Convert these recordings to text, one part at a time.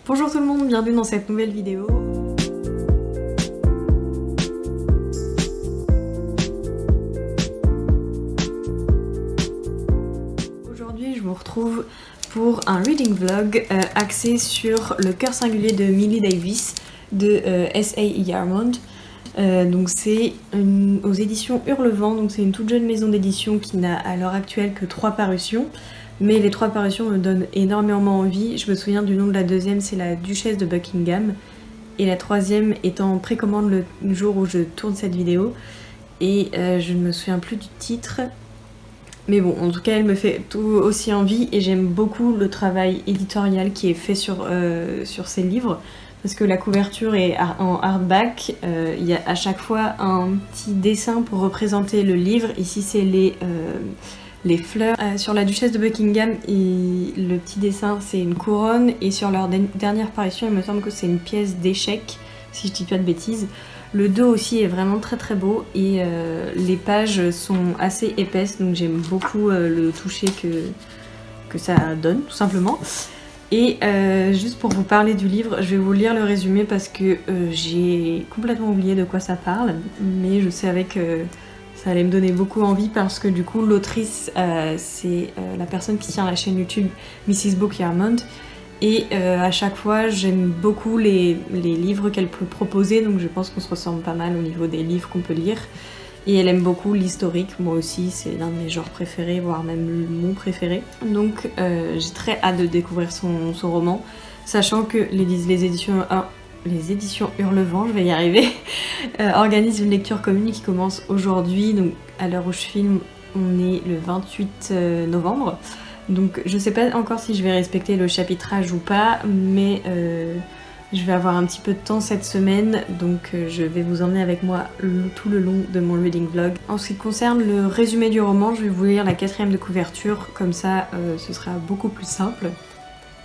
Bonjour tout le monde, bienvenue dans cette nouvelle vidéo. Aujourd'hui je vous retrouve pour un reading vlog axé sur Le cœur singulier de Millie Davis de S.A. Yarmond. Donc c'est aux éditions Hurlevent, donc c'est une toute jeune maison d'édition qui n'a à l'heure actuelle que 3 parutions. Mais les 3 parutions me donnent énormément envie. Je me souviens du nom de la deuxième, c'est La Duchesse de Buckingham. Et la troisième est en précommande le jour où je tourne cette vidéo. Et je ne me souviens plus du titre. Mais bon, en tout cas, elle me fait tout aussi envie. Et j'aime beaucoup le travail éditorial qui est fait sur ces livres. Parce que la couverture est en hardback. Il y a à chaque fois un petit dessin pour représenter le livre. Ici, c'est les fleurs. Sur la Duchesse de Buckingham, le petit dessin c'est une couronne, et sur leur dernière parution il me semble que c'est une pièce d'échec, si je dis pas de bêtises. Le dos aussi est vraiment très très beau, et les pages sont assez épaisses, donc j'aime beaucoup le toucher que ça donne tout simplement. Et juste pour vous parler du livre, je vais vous lire le résumé parce que j'ai complètement oublié de quoi ça parle, mais je savais que ça allait me donner beaucoup envie parce que du coup l'autrice c'est la personne qui tient la chaîne YouTube Mrs. Book Yarmond, et à chaque fois j'aime beaucoup les livres qu'elle peut proposer, donc je pense qu'on se ressemble pas mal au niveau des livres qu'on peut lire. Et elle aime beaucoup l'historique, moi aussi c'est l'un de mes genres préférés, voire même mon préféré. Donc j'ai très hâte de découvrir son roman, sachant que les éditions Hurlevent, je vais y arriver, organisent une lecture commune qui commence aujourd'hui. Donc à l'heure où je filme, on est le 28 novembre. Donc je sais pas encore si je vais respecter le chapitrage ou pas, mais je vais avoir un petit peu de temps cette semaine, donc je vais vous emmener avec moi tout le long de mon reading vlog. En ce qui concerne le résumé du roman, je vais vous lire la 4e de couverture, comme ça ce sera beaucoup plus simple.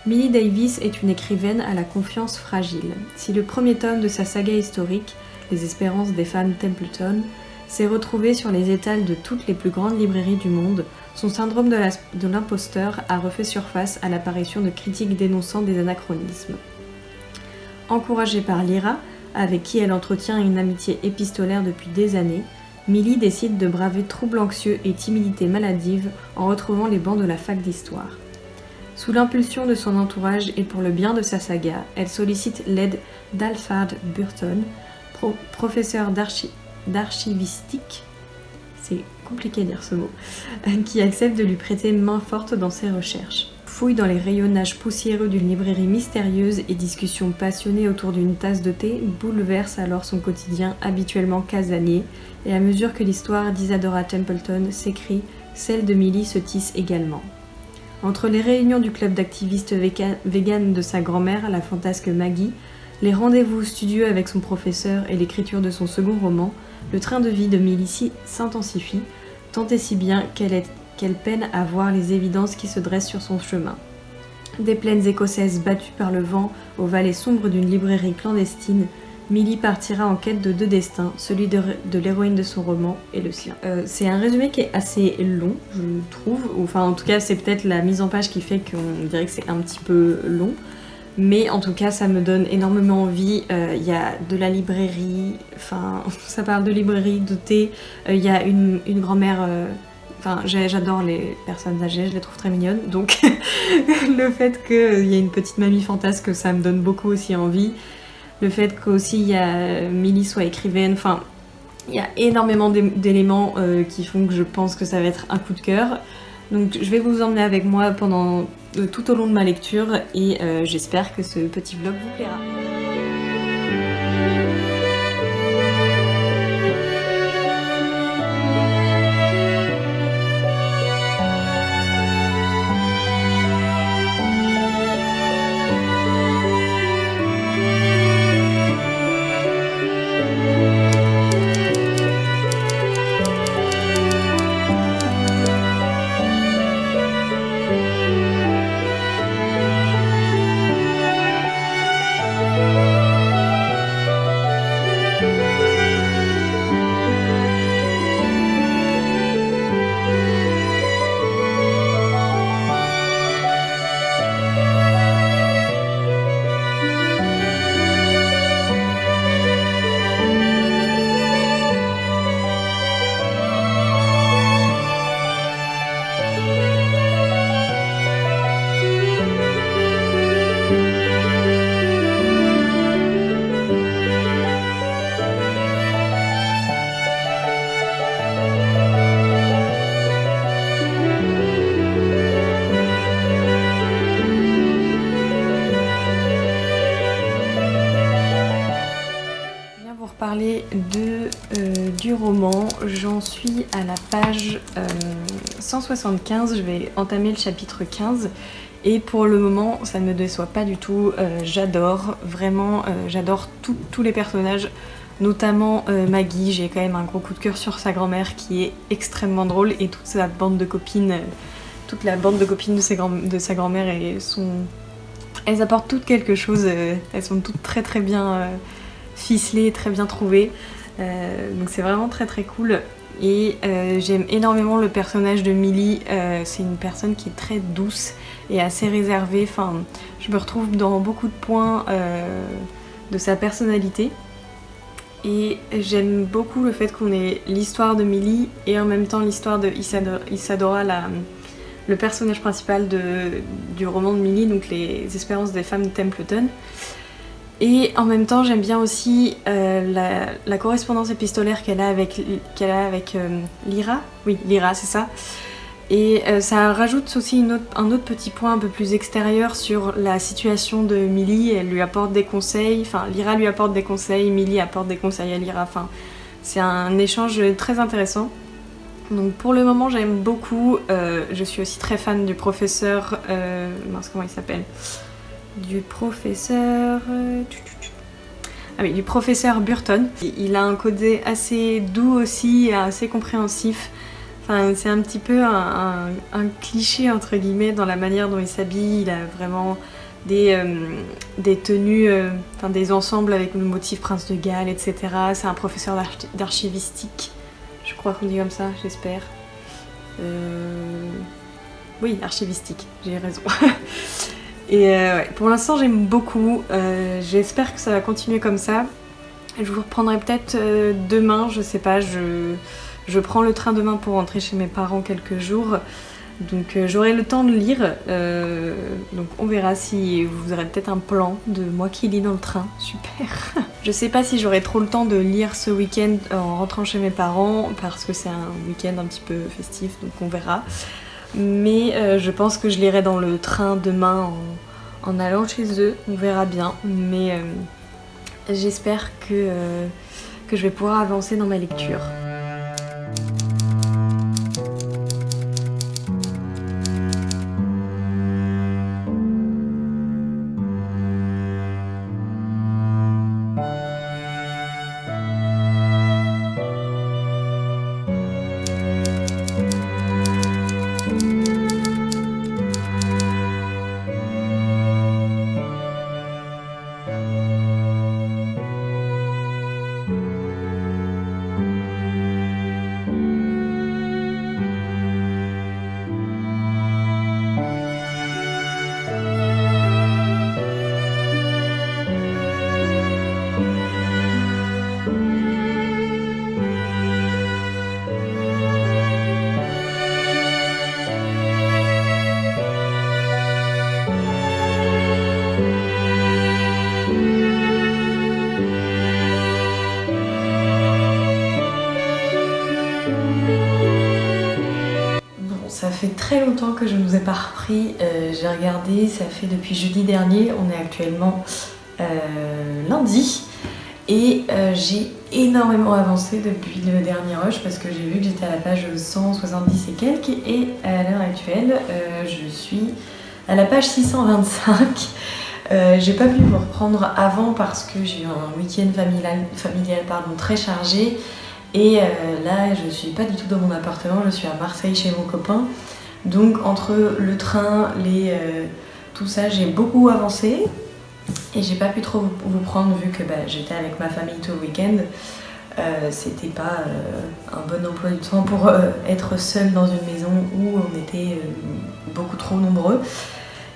Millie Davis est une écrivaine à la confiance fragile. Si le premier tome de sa saga historique, Les espérances des femmes Templeton, s'est retrouvé sur les étals de toutes les plus grandes librairies du monde, son syndrome de l'imposteur a refait surface à l'apparition de critiques dénonçant des anachronismes. Encouragée par Lyra, avec qui elle entretient une amitié épistolaire depuis des années, Millie décide de braver troubles anxieux et timidité maladive en retrouvant les bancs de la fac d'histoire. Sous l'impulsion de son entourage et pour le bien de sa saga, elle sollicite l'aide d'Alfred Burton, professeur d'archivistique, c'est compliqué à dire ce mot, qui accepte de lui prêter main forte dans ses recherches. Fouille dans les rayonnages poussiéreux d'une librairie mystérieuse et discussions passionnées autour d'une tasse de thé bouleversent alors son quotidien habituellement casanier, et à mesure que l'histoire d'Isadora Templeton s'écrit, celle de Millie se tisse également. Entre les réunions du club d'activistes véganes de sa grand-mère, la fantasque Maggie, les rendez-vous studieux avec son professeur et l'écriture de son second roman, le train de vie de Millie s'intensifie, tant et si bien qu'elle peine à voir les évidences qui se dressent sur son chemin. Des plaines écossaises battues par le vent aux vallées sombres d'une librairie clandestine, Millie partira en quête de 2 destins, celui de l'héroïne de son roman et le sien. C'est un résumé qui est assez long, je trouve. Enfin, en tout cas, c'est peut-être la mise en page qui fait qu'on dirait que c'est un petit peu long. Mais en tout cas, ça me donne énormément envie. Il y a de la librairie, enfin, ça parle de librairie, de thé. Il y a une grand-mère... Enfin, j'adore les personnes âgées, je les trouve très mignonnes. Donc, le fait qu'il y ait une petite mamie fantasque, ça me donne beaucoup aussi envie. Le fait qu'aussi Millie soit écrivaine, enfin, il y a énormément d'éléments qui font que je pense que ça va être un coup de cœur. Donc je vais vous emmener avec moi tout au long de ma lecture, et j'espère que ce petit vlog vous plaira. du roman. J'en suis à la page 175, je vais entamer le chapitre 15. Et pour le moment, ça ne me déçoit pas du tout, j'adore, vraiment, j'adore tous les personnages, notamment Maggie. J'ai quand même un gros coup de cœur sur sa grand-mère qui est extrêmement drôle, et toute sa bande de copines, toute la bande de copines de sa grand-mère, elles apportent toutes quelque chose, elles sont toutes très très bien ficelées, très bien trouvées, donc c'est vraiment très très cool. Et j'aime énormément le personnage de Millie, c'est une personne qui est très douce et assez réservée, enfin, je me retrouve dans beaucoup de points de sa personnalité. Et j'aime beaucoup le fait qu'on ait l'histoire de Millie et en même temps l'histoire de Isadora, le personnage principal du roman de Millie, donc les espérances des femmes de Templeton. Et en même temps, j'aime bien aussi la correspondance épistolaire qu'elle a avec Lyra. Oui, Lyra, c'est ça. Et ça rajoute aussi un autre petit point un peu plus extérieur sur la situation de Millie. Elle lui apporte des conseils, enfin Lyra lui apporte des conseils, Millie apporte des conseils à Lyra. Enfin, c'est un échange très intéressant. Donc pour le moment, j'aime beaucoup. Je suis aussi très fan du professeur... comment il s'appelle ? Du professeur Burton. Il a un côté assez doux aussi et assez compréhensif. Enfin, c'est un petit peu un cliché entre guillemets dans la manière dont il s'habille. Il a vraiment des tenues, des ensembles avec le motif Prince de Galles, etc. C'est un professeur d'archivistique. Je crois qu'on dit comme ça, j'espère. Oui, archivistique, j'ai raison. Et ouais, pour l'instant j'aime beaucoup, j'espère que ça va continuer comme ça. Je vous reprendrai peut-être demain, je sais pas, je prends le train demain pour rentrer chez mes parents quelques jours. Donc j'aurai le temps de lire, donc on verra si vous aurez peut-être un plan de moi qui lis dans le train, super. Je sais pas si j'aurai trop le temps de lire ce week-end en rentrant chez mes parents, parce que c'est un week-end un petit peu festif, donc on verra. Mais je pense que je lirai dans le train demain en allant chez eux, on verra bien. Mais j'espère que je vais pouvoir avancer dans ma lecture. Ça fait très longtemps que je ne vous ai pas repris, j'ai regardé, ça fait depuis jeudi dernier, on est actuellement lundi, et j'ai énormément avancé depuis le dernier rush parce que j'ai vu que j'étais à la page 170 et quelques, et à l'heure actuelle je suis à la page 625. J'ai pas pu vous reprendre avant parce que j'ai eu un week-end familial très chargé. Et là, je suis pas du tout dans mon appartement, je suis à Marseille chez mon copain. Donc entre le train, tout ça, j'ai beaucoup avancé. Et j'ai pas pu trop vous prendre vu que j'étais avec ma famille tout le week-end. C'était pas un bon emploi du temps pour être seule dans une maison où on était beaucoup trop nombreux.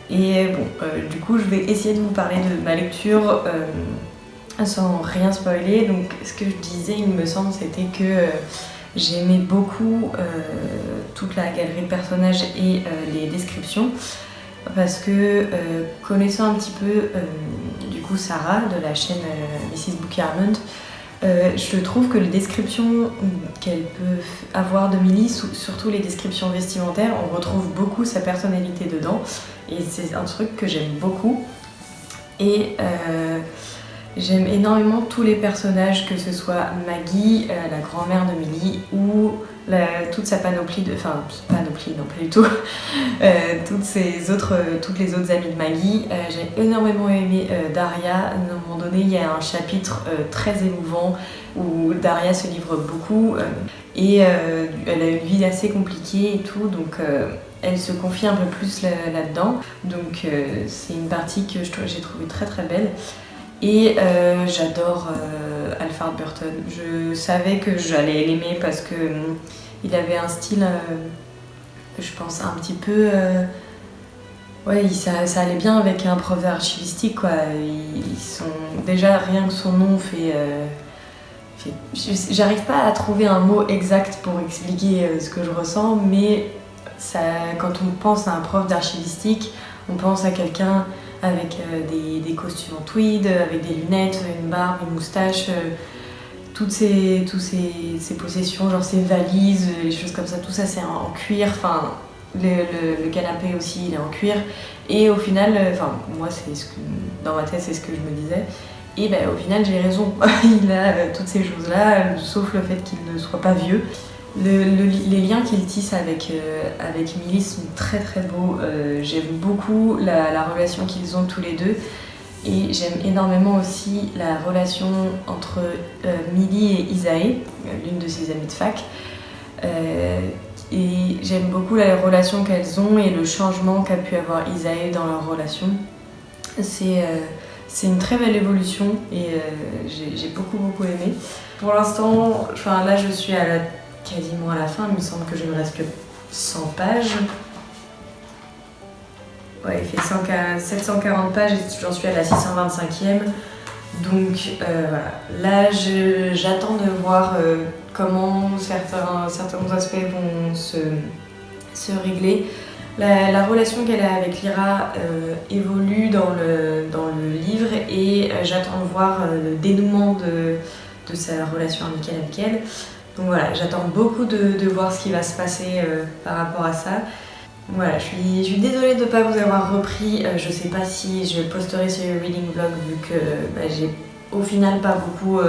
Et bon, du coup, je vais essayer de vous parler de ma lecture sans rien spoiler. Donc ce que je disais, il me semble, c'était que j'aimais beaucoup toute la galerie de personnages et les descriptions, parce que connaissant un petit peu du coup Sarah de la chaîne Mrs. Book Armand, je trouve que les descriptions qu'elle peut avoir de Millie, surtout les descriptions vestimentaires, on retrouve beaucoup sa personnalité dedans, et c'est un truc que j'aime beaucoup. Et J'aime énormément tous les personnages, que ce soit Maggie, la grand-mère de Millie, ou toute sa panoplie de... Enfin, panoplie, non pas du tout. Toutes les autres amies de Maggie. J'ai énormément aimé Daria. À un moment donné, il y a un chapitre très émouvant où Daria se livre beaucoup. Et elle a une vie assez compliquée et tout, donc elle se confie un peu plus là-dedans. Donc c'est une partie que j'ai trouvée très très belle. Et j'adore Alfred Burton. Je savais que j'allais l'aimer parce que il avait un style, je pense, un petit peu... ouais, ça allait bien avec un prof archivistique, quoi. Ils sont... Déjà, rien que son nom fait... J'arrive pas à trouver un mot exact pour expliquer ce que je ressens, mais ça, quand on pense à un prof d'archivistique, on pense à quelqu'un avec des costumes en tweed, avec des lunettes, une barbe, une moustache, toutes ces possessions, genre ses valises, les choses comme ça, tout ça c'est en cuir, enfin le canapé aussi il est en cuir, et au final, enfin moi dans ma tête c'est ce que je me disais, et ben au final j'ai raison, il a toutes ces choses là, sauf le fait qu'il ne soit pas vieux. Les liens qu'il tisse avec Millie sont très très beaux. J'aime beaucoup la relation qu'ils ont tous les deux. Et j'aime énormément aussi la relation entre Millie et Isae, l'une de ses amies de fac. Et j'aime beaucoup la relation qu'elles ont et le changement qu'a pu avoir Isae dans leur relation. C'est une très belle évolution et j'ai beaucoup aimé. Pour l'instant, là je suis quasiment à la fin, il me semble que je me reste que 100 pages. Ouais, il fait 740 pages et j'en suis à la 625e. Donc voilà, là j'attends de voir comment certains aspects vont se régler. La relation qu'elle a avec Lyra évolue dans le livre et j'attends de voir le dénouement de sa relation amicale avec elle. Donc voilà, j'attends beaucoup de voir ce qui va se passer par rapport à ça. Voilà, je suis désolée de ne pas vous avoir repris. Je sais pas si je posterai sur le reading vlog vu que j'ai au final pas beaucoup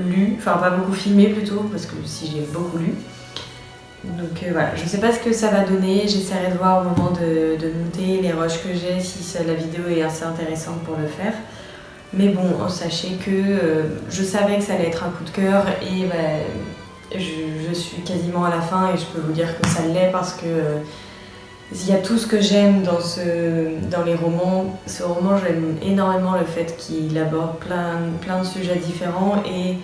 lu, enfin pas beaucoup filmé plutôt, parce que si j'ai beaucoup lu. Donc voilà, je sais pas ce que ça va donner, j'essaierai de voir au moment de monter les rushs que j'ai, si la vidéo est assez intéressante pour le faire. Mais bon, sachez que je savais que ça allait être un coup de cœur et je suis quasiment à la fin et je peux vous dire que ça l'est parce que il y a tout ce que j'aime dans les romans. Ce roman, j'aime énormément le fait qu'il aborde plein de sujets différents et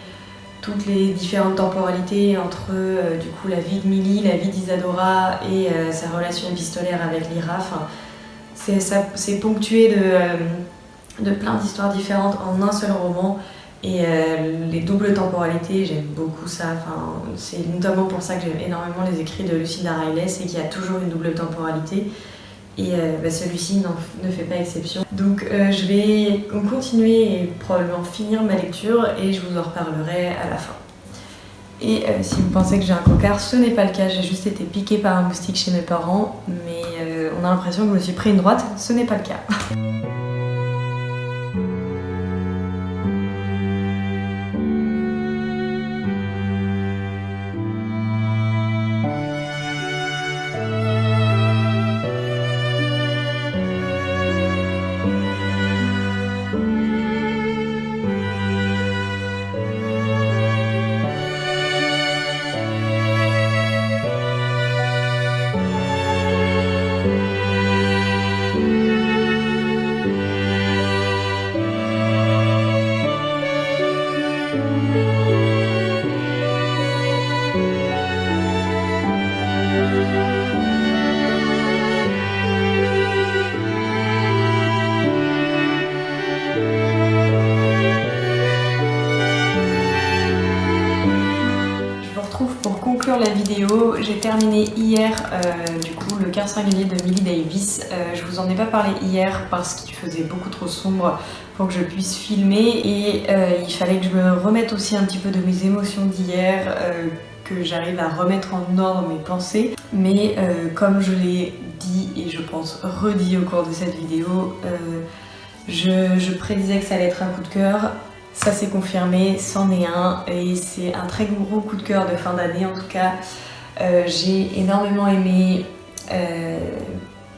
toutes les différentes temporalités entre du coup la vie de Millie, la vie d'Isadora et sa relation épistolaire avec Lyra. Enfin, c'est ponctué de plein d'histoires différentes en un seul roman. Et les doubles temporalités, j'aime beaucoup ça. Enfin, c'est notamment pour ça que j'aime énormément les écrits de Lucinda Riley, c'est qu'il y a toujours une double temporalité. Et celui-ci ne fait pas exception. Donc je vais continuer et probablement finir ma lecture et je vous en reparlerai à la fin. Et si vous pensez que j'ai un cocard, ce n'est pas le cas, j'ai juste été piquée par un moustique chez mes parents, mais on a l'impression que je me suis pris une droite, ce n'est pas le cas. La vidéo, j'ai terminé hier du coup le cœur singulier de Millie Davis. Je vous en ai pas parlé hier parce qu'il faisait beaucoup trop sombre pour que je puisse filmer et il fallait que je me remette aussi un petit peu de mes émotions d'hier, que j'arrive à remettre en ordre mes pensées. Mais comme je l'ai dit et je pense redit au cours de cette vidéo, Je prédisais que ça allait être un coup de cœur, ça s'est confirmé, c'en est un, et c'est un très gros coup de cœur de fin d'année en tout cas. J'ai énormément aimé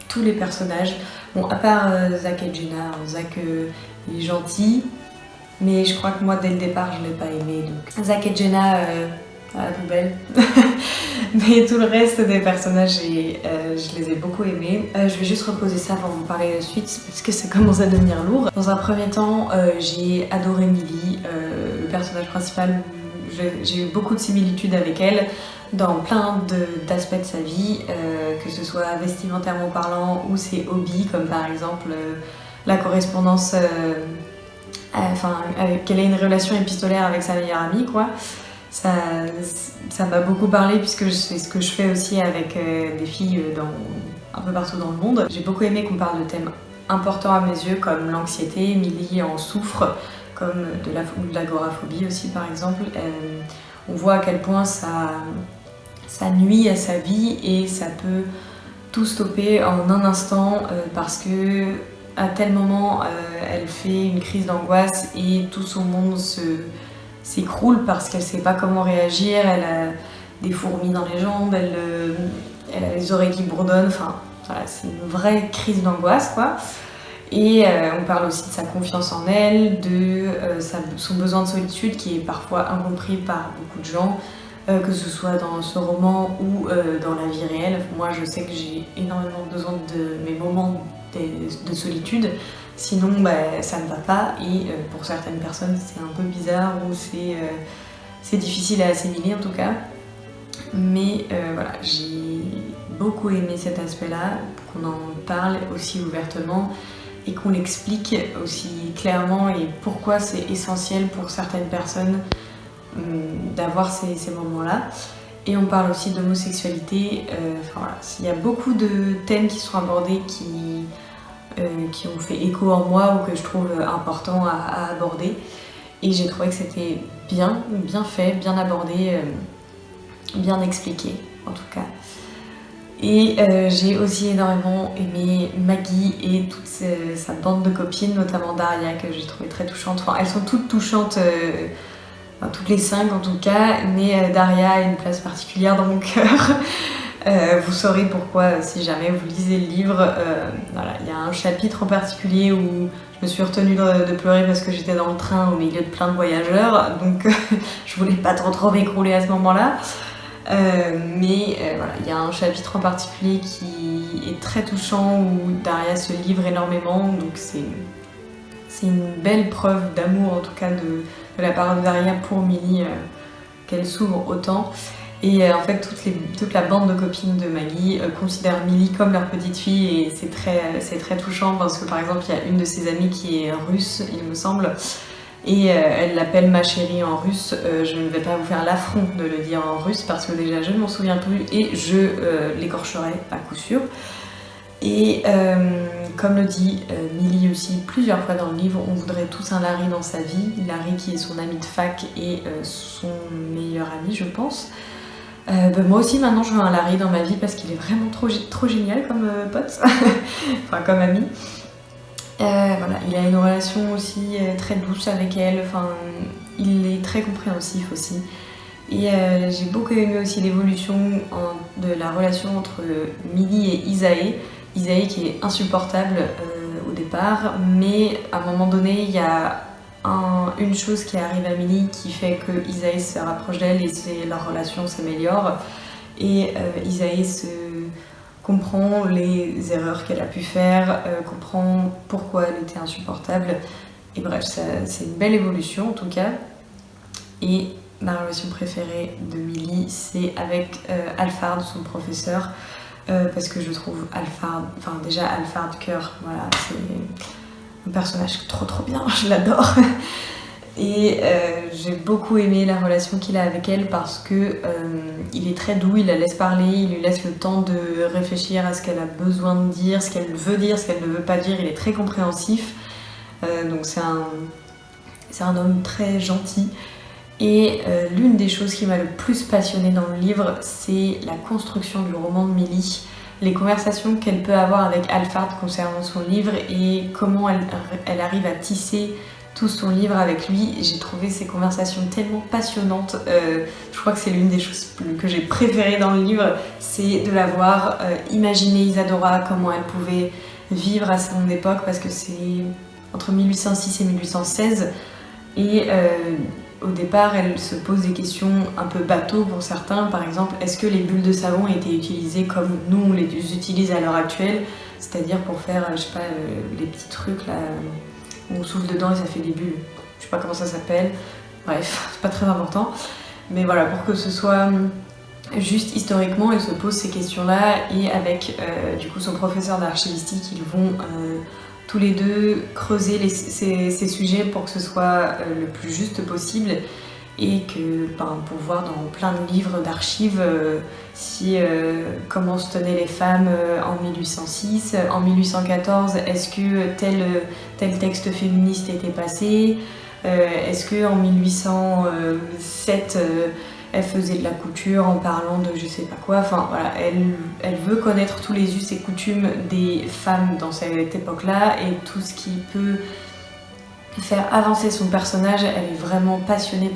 tous les personnages. Bon, à part Zack et Jenna, Zack il est gentil, mais je crois que moi dès le départ je l'ai pas aimé. Donc Zack et Jenna à la poubelle. Mais tout le reste des personnages, je les ai beaucoup aimés. Je vais juste reposer ça avant de vous parler de la suite parce que ça commence à devenir lourd. Dans un premier temps, j'ai adoré Millie, le personnage principal. J'ai eu beaucoup de similitudes avec elle dans plein d'aspects de sa vie, que ce soit vestimentairement parlant ou ses hobbies, comme par exemple la correspondance, qu'elle ait une relation épistolaire avec sa meilleure amie, quoi. Ça m'a beaucoup parlé puisque c'est ce que je fais aussi avec des filles un peu partout dans le monde. J'ai beaucoup aimé qu'on parle de thèmes importants à mes yeux comme l'anxiété. Millie en souffre, comme de l'agoraphobie aussi par exemple. On voit à quel point ça nuit à sa vie et ça peut tout stopper en un instant parce que à tel moment elle fait une crise d'angoisse et tout son monde s'écroule parce qu'elle sait pas comment réagir, elle a des fourmis dans les jambes, elle a les oreilles qui bourdonnent, enfin voilà, c'est une vraie crise d'angoisse quoi. Et on parle aussi de sa confiance en elle, de son besoin de solitude qui est parfois incompris par beaucoup de gens, que ce soit dans ce roman ou dans la vie réelle. Moi je sais que j'ai énormément besoin de mes moments de solitude, sinon ça ne va pas et pour certaines personnes c'est un peu bizarre ou c'est difficile à assimiler en tout cas. Mais voilà, j'ai beaucoup aimé cet aspect-là, qu'on en parle aussi ouvertement et qu'on l'explique aussi clairement et pourquoi c'est essentiel pour certaines personnes d'avoir ces moments-là. Et on parle aussi d'homosexualité, voilà, il y a beaucoup de thèmes qui sont abordés qui ont fait écho en moi ou que je trouve important à aborder. Et j'ai trouvé que c'était bien fait, bien abordé, bien expliqué en tout cas. Et j'ai aussi énormément aimé Maggie et toute sa bande de copines, notamment Daria que j'ai trouvé très touchante. Enfin, elles sont toutes touchantes, toutes les 5 en tout cas, mais Daria a une place particulière dans mon cœur. Vous saurez pourquoi si jamais vous lisez le livre. Voilà, il y a un chapitre en particulier où je me suis retenue de pleurer parce que j'étais dans le train au milieu de plein de voyageurs, donc je voulais pas trop m'écrouler à ce moment-là. Voilà, il y a un chapitre en particulier qui est très touchant où Daria se livre énormément, donc c'est une belle preuve d'amour en tout cas de la part de Daria pour Millie, qu'elle s'ouvre autant. Et en fait toute la bande de copines de Maggie considère Millie comme leur petite fille et c'est très touchant parce que par exemple il y a une de ses amies qui est russe il me semble et elle l'appelle ma chérie en russe. Je ne vais pas vous faire l'affront de le dire en russe parce que déjà je ne m'en souviens plus et je l'écorcherai à coup sûr. Et comme le dit Millie aussi plusieurs fois dans le livre, on voudrait tous un Larry dans sa vie. Larry qui est son ami de fac et son meilleur ami je pense. Moi aussi maintenant je veux un Larry dans ma vie parce qu'il est vraiment trop génial comme pote, enfin comme ami. Voilà, il a une relation aussi très douce avec elle, enfin, il est très compréhensif aussi. Et j'ai beaucoup aimé aussi l'évolution de la relation entre Millie et Isae. Isae qui est insupportable au départ, mais à un moment donné il y a une chose qui arrive à Millie qui fait que Isae se rapproche d'elle et leur relation s'améliore. Et Isae comprend les erreurs qu'elle a pu faire, comprend pourquoi elle était insupportable. Et bref, c'est une belle évolution en tout cas. Et ma relation préférée de Millie, c'est avec Alphard, son professeur, parce que je trouve Alphard, enfin déjà Alphard cœur, voilà, c'est un personnage trop bien, je l'adore. Et j'ai beaucoup aimé la relation qu'il a avec elle parce que il est très doux, il la laisse parler, il lui laisse le temps de réfléchir à ce qu'elle a besoin de dire, ce qu'elle veut dire, ce qu'elle ne veut pas dire, il est très compréhensif. Donc c'est un homme très gentil. Et l'une des choses qui m'a le plus passionnée dans le livre, c'est la construction du roman de Millie. les conversations qu'elle peut avoir avec Alphard concernant son livre et comment elle arrive à tisser tout son livre avec lui. J'ai trouvé ces conversations tellement passionnantes. Je crois que c'est l'une des choses que j'ai préférées dans le livre, c'est de la voir imaginer Isadora, comment elle pouvait vivre à son époque, parce que c'est entre 1806 et 1816. Et au départ, elle se pose des questions un peu bateau pour certains. Par exemple, est-ce que les bulles de savon étaient utilisées comme nous on les utilise à l'heure actuelle, c'est-à-dire pour faire, je sais pas, les petits trucs là, où on souffle dedans et ça fait des bulles. Je sais pas comment ça s'appelle. Bref, c'est pas très important. Mais voilà, pour que ce soit juste historiquement, elle se pose ces questions-là et avec du coup son professeur d'archivistique, ils vont tous les deux creuser ces sujets pour que ce soit le plus juste possible et que pour voir dans plein de livres d'archives comment se tenaient les femmes en 1806, en 1814, est-ce que tel texte féministe était passé, est-ce que en 1807 elle faisait de la couture en parlant de je sais pas quoi, enfin voilà, elle veut connaître tous les us et coutumes des femmes dans cette époque-là et tout ce qui peut faire avancer son personnage. Elle est vraiment passionnée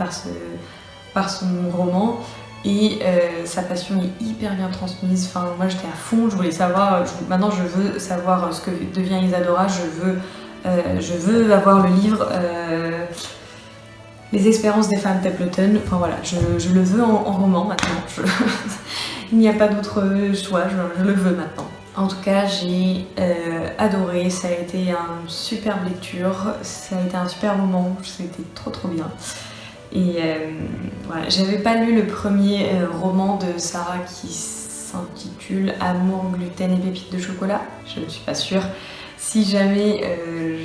par son roman et sa passion est hyper bien transmise. Enfin, moi j'étais à fond, je voulais savoir, maintenant je veux savoir ce que devient Isadora, je veux avoir le livre Les espérances des femmes Templeton. Enfin voilà, je le veux en roman maintenant. Il n'y a pas d'autre choix, je le veux maintenant. En tout cas, j'ai adoré, ça a été une superbe lecture, ça a été un super moment, c'était trop bien. Et voilà, j'avais pas lu le premier roman de Sarah qui s'intitule Amour, gluten et pépites de chocolat, je ne suis pas sûre. Si jamais,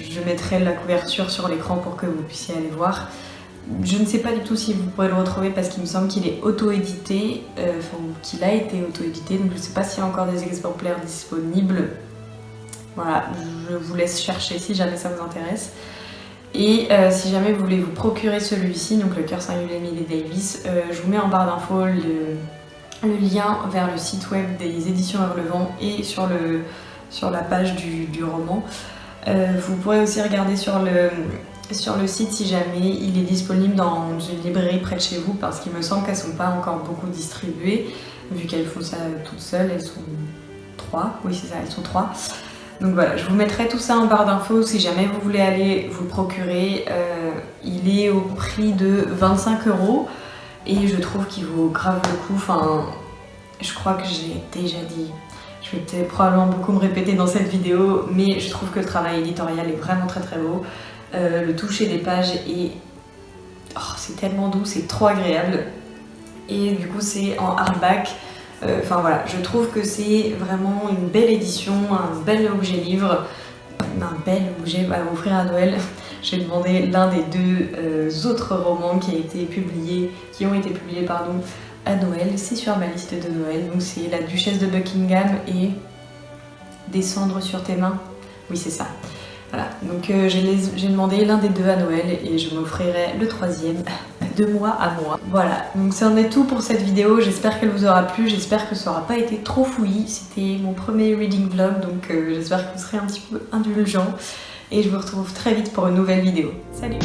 je mettrai la couverture sur l'écran pour que vous puissiez aller voir. Je ne sais pas du tout si vous pourrez le retrouver parce qu'il me semble qu'il est auto-édité, qu'il a été auto-édité, donc je ne sais pas s'il y a encore des exemplaires disponibles. Voilà, je vous laisse chercher si jamais ça vous intéresse. Et si jamais vous voulez vous procurer celui-ci, donc Le Cœur singulier de Millie Davis, je vous mets en barre d'infos le lien vers le site web des éditions Hurlevent et sur la page du roman. Vous pourrez aussi regarder sur le site si jamais il est disponible dans une librairie près de chez vous, parce qu'il me semble qu'elles ne sont pas encore beaucoup distribuées, vu qu'elles font ça toutes seules, elles sont 3, oui c'est ça, elles sont 3. Donc voilà, je vous mettrai tout ça en barre d'infos si jamais vous voulez aller vous le procurer. Il est au prix de 25 € et je trouve qu'il vaut grave le coup. Enfin, je crois que j'ai déjà dit, je vais peut-être probablement beaucoup me répéter dans cette vidéo, mais je trouve que le travail éditorial est vraiment très beau. Le toucher des pages est... c'est tellement doux, c'est trop agréable. Et du coup c'est en hardback. Enfin voilà, je trouve que c'est vraiment une belle édition, un bel objet livre, un bel objet à offrir à Noël. J'ai demandé l'un des deux autres romans qui ont été publiés à Noël. C'est sur ma liste de Noël, donc c'est La Duchesse de Buckingham et Descendre sur tes mains. Oui c'est ça. Voilà, donc j'ai demandé l'un des deux à Noël et je m'offrirai le troisième de moi à moi. Voilà, donc ça en est tout pour cette vidéo, j'espère qu'elle vous aura plu, j'espère que ça n'aura pas été trop fouillis. C'était mon premier reading vlog, donc j'espère que vous serez un petit peu indulgents et je vous retrouve très vite pour une nouvelle vidéo. Salut!